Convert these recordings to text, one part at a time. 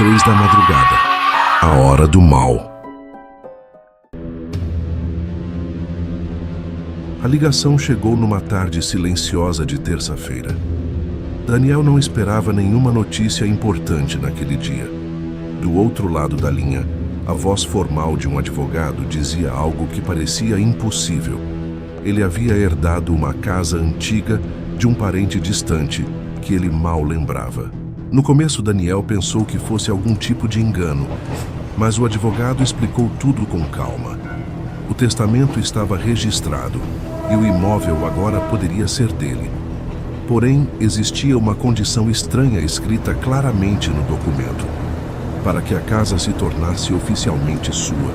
3 da madrugada, a hora do mal. A ligação chegou numa tarde silenciosa de terça-feira. Daniel não esperava nenhuma notícia importante naquele dia. Do outro lado da linha, a voz formal de um advogado dizia algo que parecia impossível. Ele havia herdado uma casa antiga de um parente distante que ele mal lembrava. No começo, Daniel pensou que fosse algum tipo de engano, mas o advogado explicou tudo com calma. O testamento estava registrado e o imóvel agora poderia ser dele. Porém, existia uma condição estranha escrita claramente no documento. Para que a casa se tornasse oficialmente sua,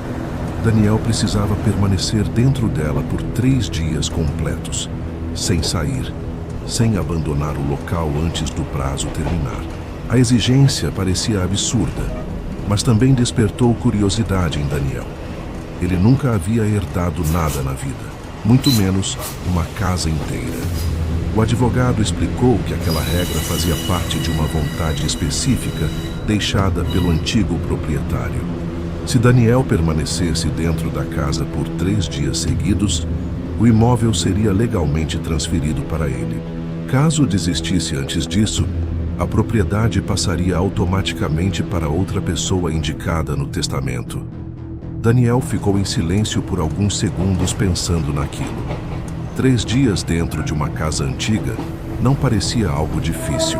Daniel precisava permanecer dentro dela por 3 dias completos, sem sair, sem abandonar o local antes do prazo terminar. A exigência parecia absurda, mas também despertou curiosidade em Daniel. Ele nunca havia herdado nada na vida, muito menos uma casa inteira. O advogado explicou que aquela regra fazia parte de uma vontade específica deixada pelo antigo proprietário. Se Daniel permanecesse dentro da casa por 3 dias seguidos, o imóvel seria legalmente transferido para ele. Caso desistisse antes disso, a propriedade passaria automaticamente para outra pessoa indicada no testamento. Daniel ficou em silêncio por alguns segundos pensando naquilo. 3 dias dentro de uma casa antiga não parecia algo difícil.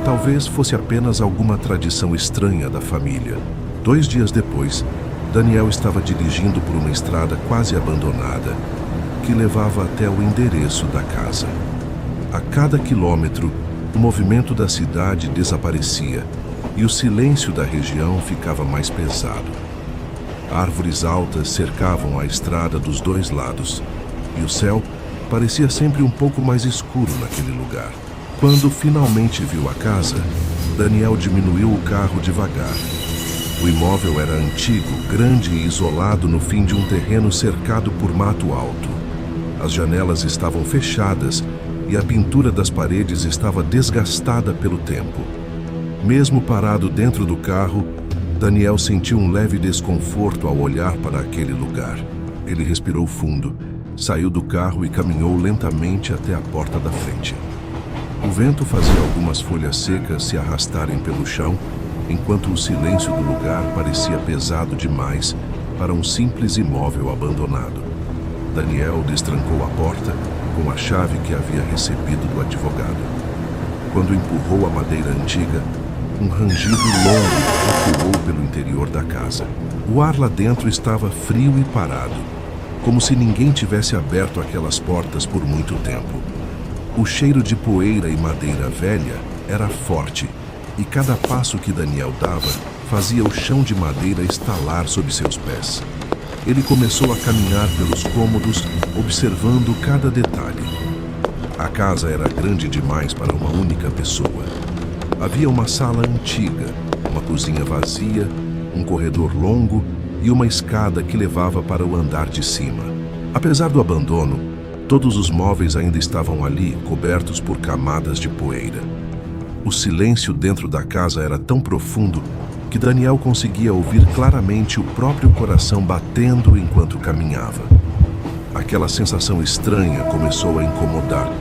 Talvez fosse apenas alguma tradição estranha da família. 2 dias depois, Daniel estava dirigindo por uma estrada quase abandonada, que levava até o endereço da casa. A cada quilômetro, o movimento da cidade desaparecia e o silêncio da região ficava mais pesado. Árvores altas cercavam a estrada dos 2 lados, e o céu parecia sempre um pouco mais escuro naquele lugar. Quando finalmente viu a casa, Daniel diminuiu o carro devagar. O imóvel era antigo, grande e isolado no fim de um terreno cercado por mato alto. As janelas estavam fechadas e a pintura das paredes estava desgastada pelo tempo. Mesmo parado dentro do carro, Daniel sentiu um leve desconforto ao olhar para aquele lugar. Ele respirou fundo, saiu do carro e caminhou lentamente até a porta da frente. O vento fazia algumas folhas secas se arrastarem pelo chão, enquanto o silêncio do lugar parecia pesado demais para um simples imóvel abandonado. Daniel destrancou a porta com a chave que havia recebido do advogado. Quando empurrou a madeira antiga, um rangido longo ecoou pelo interior da casa. O ar lá dentro estava frio e parado, como se ninguém tivesse aberto aquelas portas por muito tempo. O cheiro de poeira e madeira velha era forte, e cada passo que Daniel dava fazia o chão de madeira estalar sob seus pés. Ele começou a caminhar pelos cômodos, observando cada detalhe. A casa era grande demais para uma única pessoa. Havia uma sala antiga, uma cozinha vazia, um corredor longo e uma escada que levava para o andar de cima. Apesar do abandono, todos os móveis ainda estavam ali, cobertos por camadas de poeira. O silêncio dentro da casa era tão profundo que Daniel conseguia ouvir claramente o próprio coração batendo enquanto caminhava. Aquela sensação estranha começou a incomodar,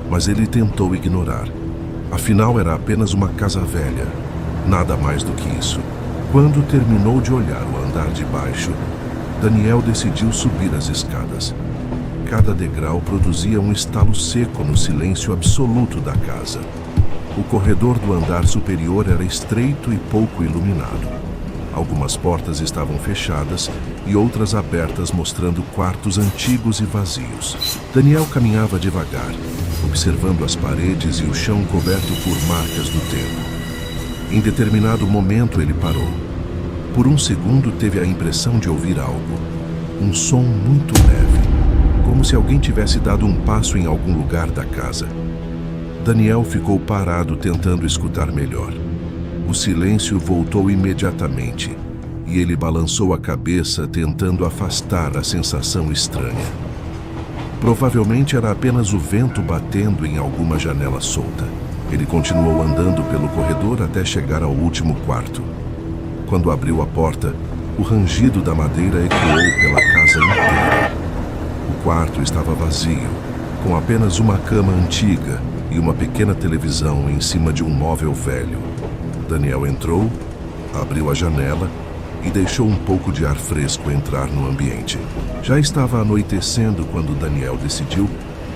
mas ele tentou ignorar. Afinal, era apenas uma casa velha, nada mais do que isso. Quando terminou de olhar o andar de baixo, Daniel decidiu subir as escadas. Cada degrau produzia um estalo seco no silêncio absoluto da casa. O corredor do andar superior era estreito e pouco iluminado. Algumas portas estavam fechadas e outras abertas, mostrando quartos antigos e vazios. Daniel caminhava devagar, observando as paredes e o chão coberto por marcas do tempo. Em determinado momento ele parou. Por um segundo teve a impressão de ouvir algo. Um som muito leve, como se alguém tivesse dado um passo em algum lugar da casa. Daniel ficou parado tentando escutar melhor. O silêncio voltou imediatamente e ele balançou a cabeça tentando afastar a sensação estranha. Provavelmente era apenas o vento batendo em alguma janela solta. Ele continuou andando pelo corredor até chegar ao último quarto. Quando abriu a porta, o rangido da madeira ecoou pela casa inteira. O quarto estava vazio, com apenas uma cama antiga e uma pequena televisão em cima de um móvel velho. Daniel entrou, abriu a janela e deixou um pouco de ar fresco entrar no ambiente. Já estava anoitecendo quando Daniel decidiu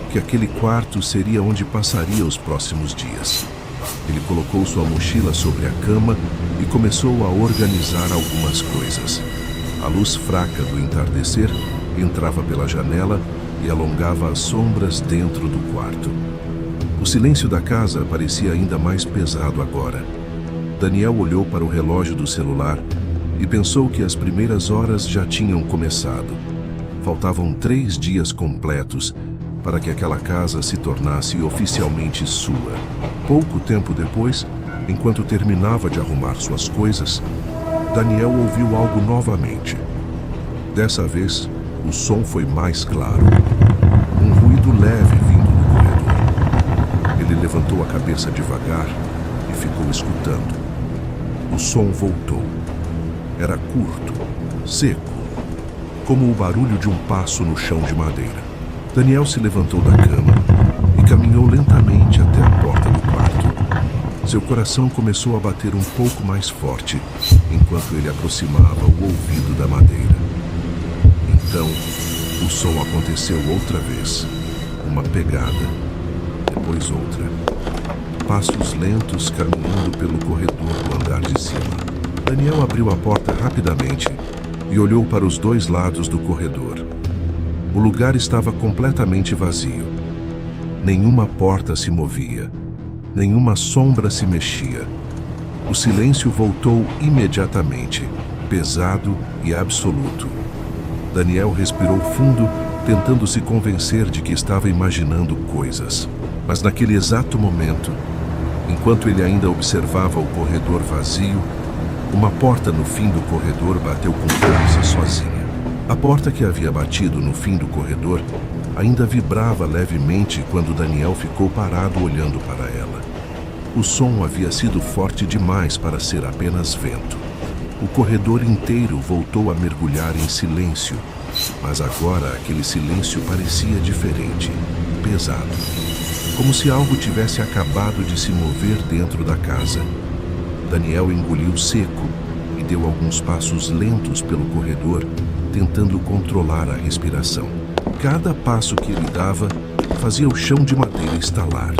que aquele quarto seria onde passaria os próximos dias. Ele colocou sua mochila sobre a cama e começou a organizar algumas coisas. A luz fraca do entardecer entrava pela janela e alongava as sombras dentro do quarto. O silêncio da casa parecia ainda mais pesado agora. Daniel olhou para o relógio do celular e pensou que as primeiras horas já tinham começado. Faltavam 3 dias completos para que aquela casa se tornasse oficialmente sua. Pouco tempo depois, enquanto terminava de arrumar suas coisas, Daniel ouviu algo novamente. Dessa vez, o som foi mais claro. Um ruído leve vindo do corredor. Ele levantou a cabeça devagar e ficou escutando. O som voltou. Era curto, seco, como o barulho de um passo no chão de madeira. Daniel se levantou da cama e caminhou lentamente até a porta do quarto. Seu coração começou a bater um pouco mais forte enquanto ele aproximava o ouvido da madeira. Então, o som aconteceu outra vez. Uma pegada, depois outra. Passos lentos caminhando pelo corredor do andar de cima. Daniel abriu a porta rapidamente e olhou para os 2 lados do corredor. O lugar estava completamente vazio. Nenhuma porta se movia. Nenhuma sombra se mexia. O silêncio voltou imediatamente, pesado e absoluto. Daniel respirou fundo, tentando se convencer de que estava imaginando coisas. Mas naquele exato momento, enquanto ele ainda observava o corredor vazio, uma porta no fim do corredor bateu com força sozinha. A porta que havia batido no fim do corredor ainda vibrava levemente quando Daniel ficou parado olhando para ela. O som havia sido forte demais para ser apenas vento. O corredor inteiro voltou a mergulhar em silêncio, mas agora aquele silêncio parecia diferente, pesado, como se algo tivesse acabado de se mover dentro da casa. Daniel engoliu seco e deu alguns passos lentos pelo corredor, tentando controlar a respiração. Cada passo que ele dava fazia o chão de madeira estalar.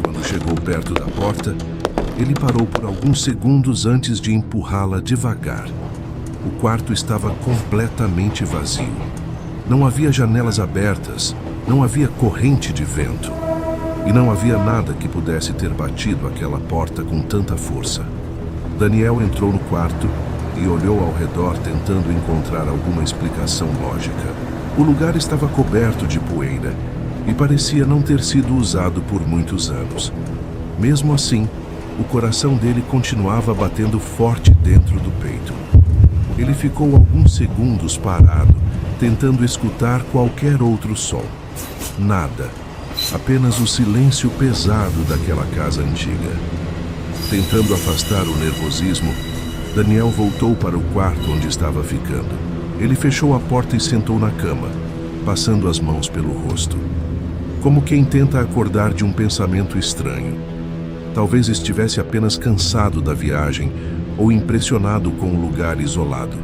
Quando chegou perto da porta, ele parou por alguns segundos antes de empurrá-la devagar. O quarto estava completamente vazio. Não havia janelas abertas, não havia corrente de vento. E não havia nada que pudesse ter batido aquela porta com tanta força. Daniel entrou no quarto e olhou ao redor tentando encontrar alguma explicação lógica. O lugar estava coberto de poeira e parecia não ter sido usado por muitos anos. Mesmo assim, o coração dele continuava batendo forte dentro do peito. Ele ficou alguns segundos parado, tentando escutar qualquer outro som. Nada. Apenas o silêncio pesado daquela casa antiga. Tentando afastar o nervosismo, Daniel voltou para o quarto onde estava ficando. Ele fechou a porta e sentou na cama, passando as mãos pelo rosto, como quem tenta acordar de um pensamento estranho. Talvez estivesse apenas cansado da viagem ou impressionado com o lugar isolado.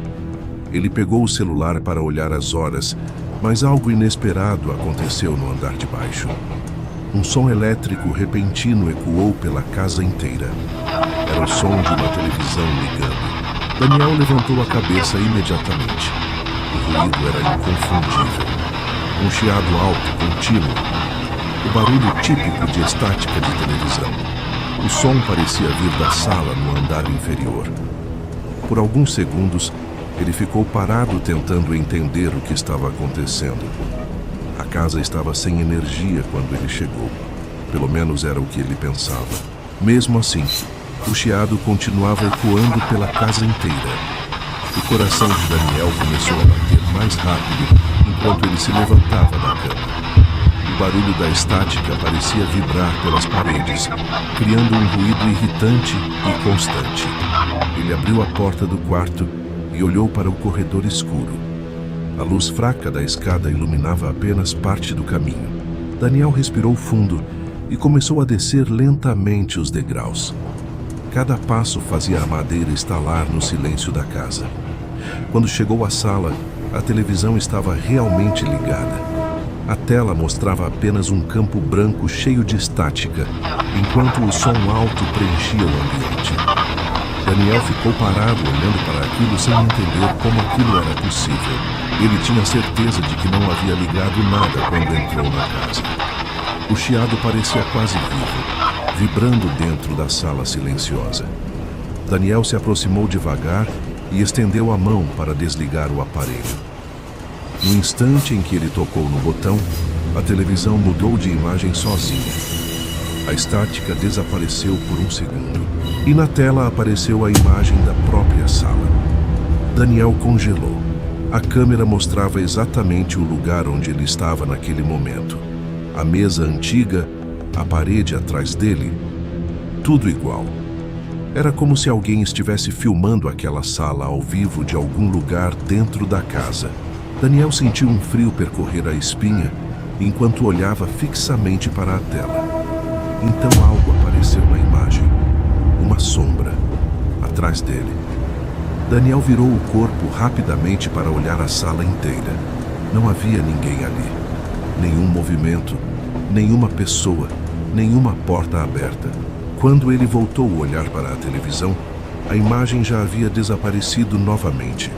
Ele pegou o celular para olhar as horas, mas algo inesperado aconteceu no andar de baixo. Um som elétrico repentino ecoou pela casa inteira. Era o som de uma televisão ligando. Daniel levantou a cabeça imediatamente. O ruído era inconfundível. Um chiado alto, contínuo. O barulho típico de estática de televisão. O som parecia vir da sala no andar inferior. Por alguns segundos, ele ficou parado tentando entender o que estava acontecendo. A casa estava sem energia quando ele chegou. Pelo menos era o que ele pensava. Mesmo assim, o chiado continuava ecoando pela casa inteira. O coração de Daniel começou a bater mais rápido enquanto ele se levantava da cama. O barulho da estática parecia vibrar pelas paredes, criando um ruído irritante e constante. Ele abriu a porta do quarto e olhou para o corredor escuro. A luz fraca da escada iluminava apenas parte do caminho. Daniel respirou fundo e começou a descer lentamente os degraus. Cada passo fazia a madeira estalar no silêncio da casa. Quando chegou à sala, a televisão estava realmente ligada. A tela mostrava apenas um campo branco cheio de estática, enquanto o som alto preenchia o ambiente. Daniel ficou parado olhando para aquilo sem entender como aquilo era possível. Ele tinha certeza de que não havia ligado nada quando entrou na casa. O chiado parecia quase vivo, vibrando dentro da sala silenciosa. Daniel se aproximou devagar e estendeu a mão para desligar o aparelho. No instante em que ele tocou no botão, a televisão mudou de imagem sozinha. A estática desapareceu por um segundo e na tela apareceu a imagem da própria sala. Daniel congelou. A câmera mostrava exatamente o lugar onde ele estava naquele momento. A mesa antiga, a parede atrás dele, tudo igual. Era como se alguém estivesse filmando aquela sala ao vivo de algum lugar dentro da casa. Daniel sentiu um frio percorrer a espinha enquanto olhava fixamente para a tela. Então algo apareceu na imagem. Uma sombra, atrás dele. Daniel virou o corpo rapidamente para olhar a sala inteira. Não havia ninguém ali. Nenhum movimento, nenhuma pessoa, nenhuma porta aberta. Quando ele voltou a olhar para a televisão, a imagem já havia desaparecido novamente.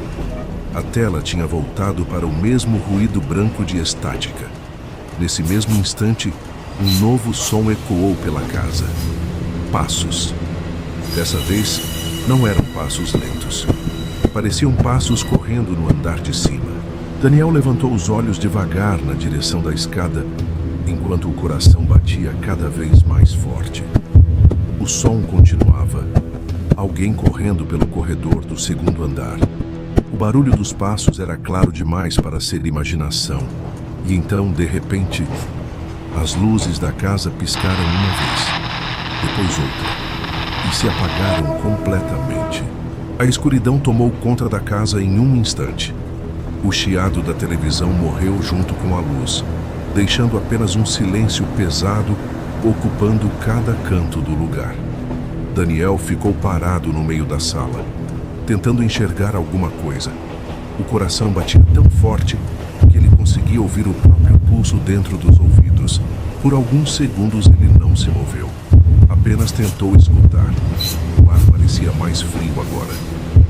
A tela tinha voltado para o mesmo ruído branco de estática. Nesse mesmo instante, um novo som ecoou pela casa. Passos. Dessa vez, não eram passos lentos. Pareciam passos correndo no andar de cima. Daniel levantou os olhos devagar na direção da escada, enquanto o coração batia cada vez mais forte. O som continuava. Alguém correndo pelo corredor do segundo andar. O barulho dos passos era claro demais para ser imaginação. E então, de repente, as luzes da casa piscaram uma vez, depois outra, e se apagaram completamente. A escuridão tomou conta da casa em um instante. O chiado da televisão morreu junto com a luz, deixando apenas um silêncio pesado ocupando cada canto do lugar. Daniel ficou parado no meio da sala, tentando enxergar alguma coisa. O coração batia tão forte que ele conseguia ouvir o próprio pulso dentro dos ouvidos. Por alguns segundos ele não se moveu. Apenas tentou escutar. O ar parecia mais frio agora,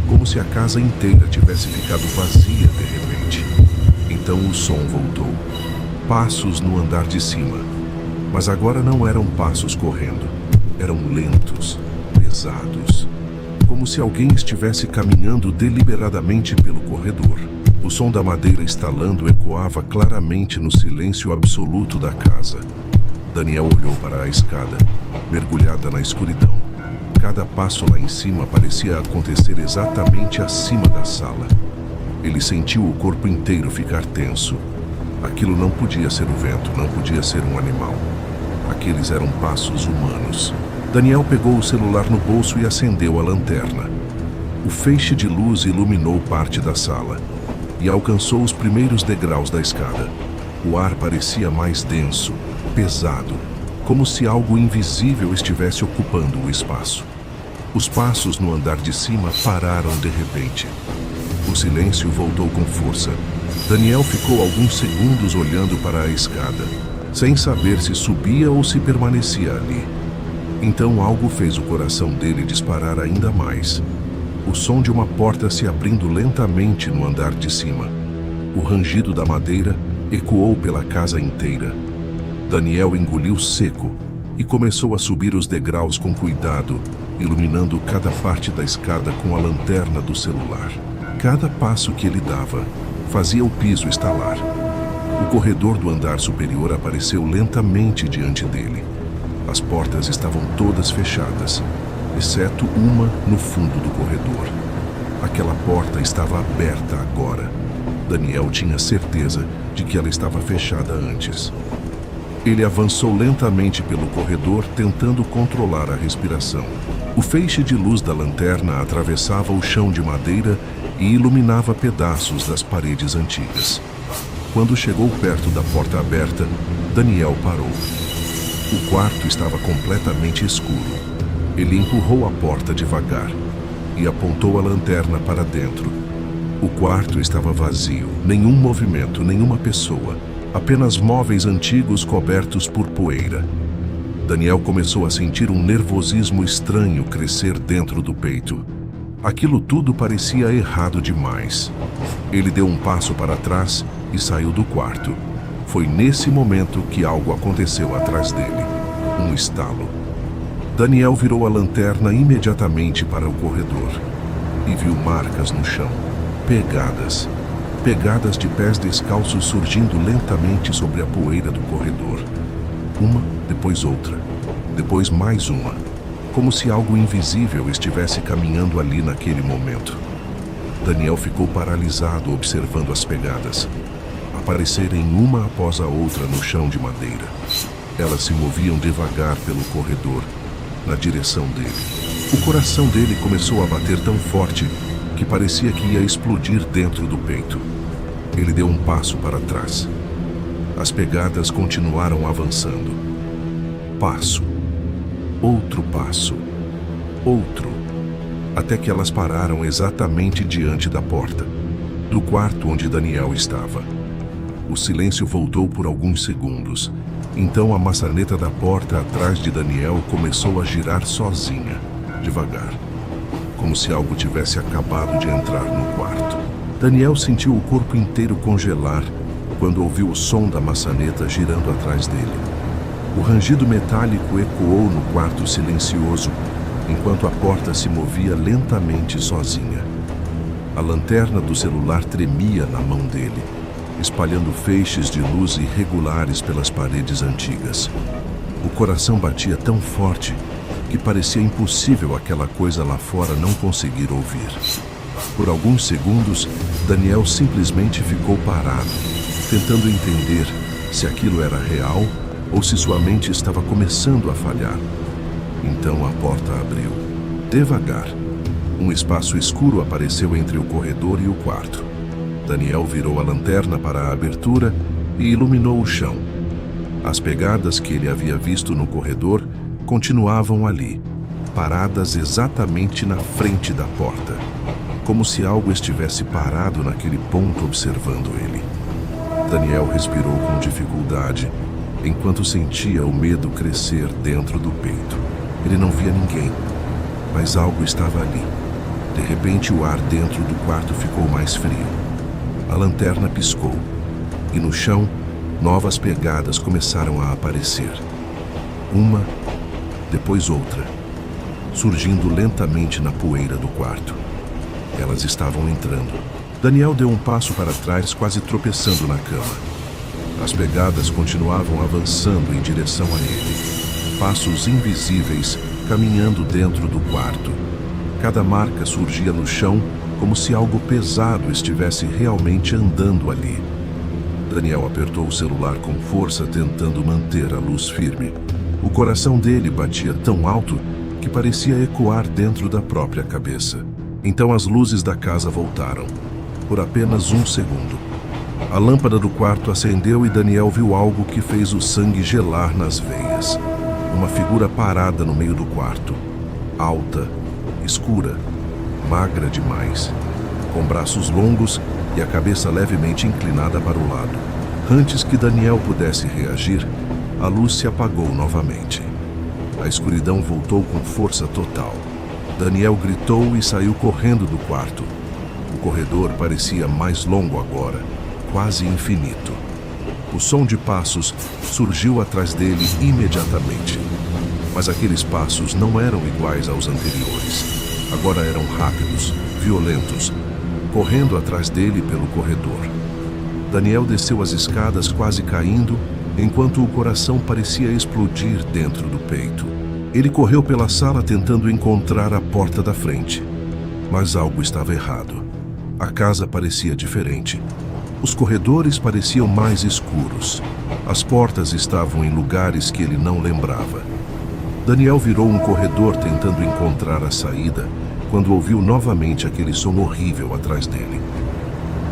como se a casa inteira tivesse ficado vazia de repente. Então o som voltou. Passos no andar de cima. Mas agora não eram passos correndo. Eram lentos, pesados. Como se alguém estivesse caminhando deliberadamente pelo corredor. O som da madeira estalando ecoava claramente no silêncio absoluto da casa. Daniel olhou para a escada, mergulhada na escuridão. Cada passo lá em cima parecia acontecer exatamente acima da sala. Ele sentiu o corpo inteiro ficar tenso. Aquilo não podia ser o vento, não podia ser um animal. Aqueles eram passos humanos. Daniel pegou o celular no bolso e acendeu a lanterna. O feixe de luz iluminou parte da sala e alcançou os primeiros degraus da escada. O ar parecia mais denso, pesado, como se algo invisível estivesse ocupando o espaço. Os passos no andar de cima pararam de repente. O silêncio voltou com força. Daniel ficou alguns segundos olhando para a escada, sem saber se subia ou se permanecia ali. Então algo fez o coração dele disparar ainda mais. O som de uma porta se abrindo lentamente no andar de cima. O rangido da madeira ecoou pela casa inteira. Daniel engoliu seco e começou a subir os degraus com cuidado, iluminando cada parte da escada com a lanterna do celular. Cada passo que ele dava fazia o piso estalar. O corredor do andar superior apareceu lentamente diante dele. As portas estavam todas fechadas, exceto uma no fundo do corredor. Aquela porta estava aberta agora. Daniel tinha certeza de que ela estava fechada antes. Ele avançou lentamente pelo corredor, tentando controlar a respiração. O feixe de luz da lanterna atravessava o chão de madeira e iluminava pedaços das paredes antigas. Quando chegou perto da porta aberta, Daniel parou. O quarto estava completamente escuro. Ele empurrou a porta devagar e apontou a lanterna para dentro. O quarto estava vazio, nenhum movimento, nenhuma pessoa, apenas móveis antigos cobertos por poeira. Daniel começou a sentir um nervosismo estranho crescer dentro do peito. Aquilo tudo parecia errado demais. Ele deu um passo para trás e saiu do quarto. Foi nesse momento que algo aconteceu atrás dele. Um estalo. Daniel virou a lanterna imediatamente para o corredor e viu marcas no chão. Pegadas. Pegadas de pés descalços surgindo lentamente sobre a poeira do corredor. Uma, depois outra. Depois mais uma. Como se algo invisível estivesse caminhando ali naquele momento. Daniel ficou paralisado observando as pegadas aparecerem uma após a outra no chão de madeira. Elas se moviam devagar pelo corredor, na direção dele. O coração dele começou a bater tão forte que parecia que ia explodir dentro do peito. Ele deu um passo para trás. As pegadas continuaram avançando. Passo. Outro passo. Outro. Até que elas pararam exatamente diante da porta, do quarto onde Daniel estava. O silêncio voltou por alguns segundos. Então a maçaneta da porta atrás de Daniel começou a girar sozinha, devagar, como se algo tivesse acabado de entrar no quarto. Daniel sentiu o corpo inteiro congelar quando ouviu o som da maçaneta girando atrás dele. O rangido metálico ecoou no quarto silencioso, enquanto a porta se movia lentamente sozinha. A lanterna do celular tremia na mão dele, espalhando feixes de luz irregulares pelas paredes antigas. O coração batia tão forte que parecia impossível aquela coisa lá fora não conseguir ouvir. Por alguns segundos, Daniel simplesmente ficou parado, tentando entender se aquilo era real ou se sua mente estava começando a falhar. Então a porta abriu. Devagar. Um espaço escuro apareceu entre o corredor e o quarto. Daniel virou a lanterna para a abertura e iluminou o chão. As pegadas que ele havia visto no corredor continuavam ali, paradas exatamente na frente da porta, como se algo estivesse parado naquele ponto observando ele. Daniel respirou com dificuldade, enquanto sentia o medo crescer dentro do peito. Ele não via ninguém, mas algo estava ali. De repente, o ar dentro do quarto ficou mais frio. A lanterna piscou, e no chão, novas pegadas começaram a aparecer. Uma, depois outra, surgindo lentamente na poeira do quarto. Elas estavam entrando. Daniel deu um passo para trás, quase tropeçando na cama. As pegadas continuavam avançando em direção a ele. Passos invisíveis caminhando dentro do quarto. Cada marca surgia no chão como se algo pesado estivesse realmente andando ali. Daniel apertou o celular com força, tentando manter a luz firme. O coração dele batia tão alto que parecia ecoar dentro da própria cabeça. Então as luzes da casa voltaram, por apenas um segundo. A lâmpada do quarto acendeu e Daniel viu algo que fez o sangue gelar nas veias. Uma figura parada no meio do quarto, alta, escura, magra demais, com braços longos e a cabeça levemente inclinada para o lado. Antes que Daniel pudesse reagir, a luz se apagou novamente. A escuridão voltou com força total. Daniel gritou e saiu correndo do quarto. O corredor parecia mais longo agora, quase infinito. O som de passos surgiu atrás dele imediatamente. Mas aqueles passos não eram iguais aos anteriores. Agora eram rápidos, violentos, correndo atrás dele pelo corredor. Daniel desceu as escadas quase caindo, enquanto o coração parecia explodir dentro do peito. Ele correu pela sala tentando encontrar a porta da frente. Mas algo estava errado. A casa parecia diferente. Os corredores pareciam mais escuros. escuros. As portas estavam em lugares que ele não lembrava. Daniel virou um corredor tentando encontrar a saída, quando ouviu novamente aquele som horrível atrás dele.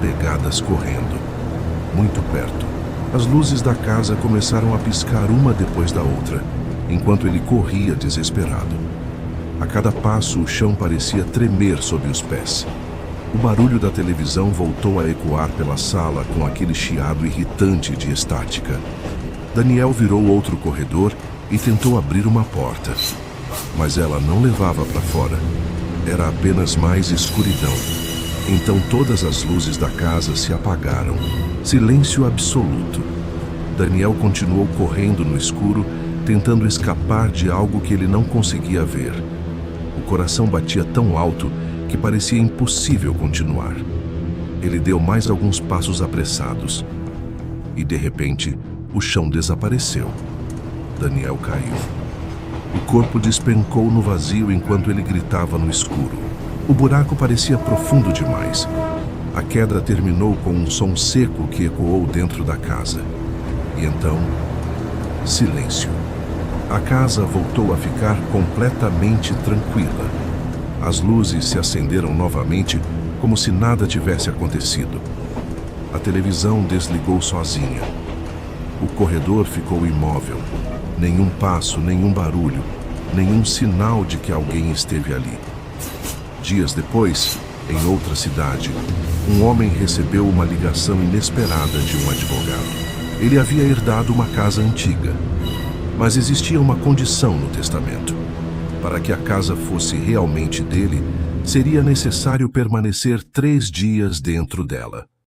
Pegadas correndo. Muito perto. As luzes da casa começaram a piscar uma depois da outra, enquanto ele corria desesperado. A cada passo, o chão parecia tremer sob os pés. O barulho da televisão voltou a ecoar pela sala com aquele chiado irritante de estática. Daniel virou outro corredor e tentou abrir uma porta. Mas ela não levava para fora. Era apenas mais escuridão. Então todas as luzes da casa se apagaram. Silêncio absoluto. Daniel continuou correndo no escuro, tentando escapar de algo que ele não conseguia ver. O coração batia tão alto que parecia impossível continuar. Ele deu mais alguns passos apressados. E, de repente, o chão desapareceu. Daniel caiu. O corpo despencou no vazio enquanto ele gritava no escuro. O buraco parecia profundo demais. A queda terminou com um som seco que ecoou dentro da casa. E então, silêncio. A casa voltou a ficar completamente tranquila. As luzes se acenderam novamente, como se nada tivesse acontecido. A televisão desligou sozinha. O corredor ficou imóvel. Nenhum passo, nenhum barulho, nenhum sinal de que alguém esteve ali. Dias depois, em outra cidade, um homem recebeu uma ligação inesperada de um advogado. Ele havia herdado uma casa antiga, mas existia uma condição no testamento. Para que a casa fosse realmente dele, seria necessário permanecer 3 dias dentro dela.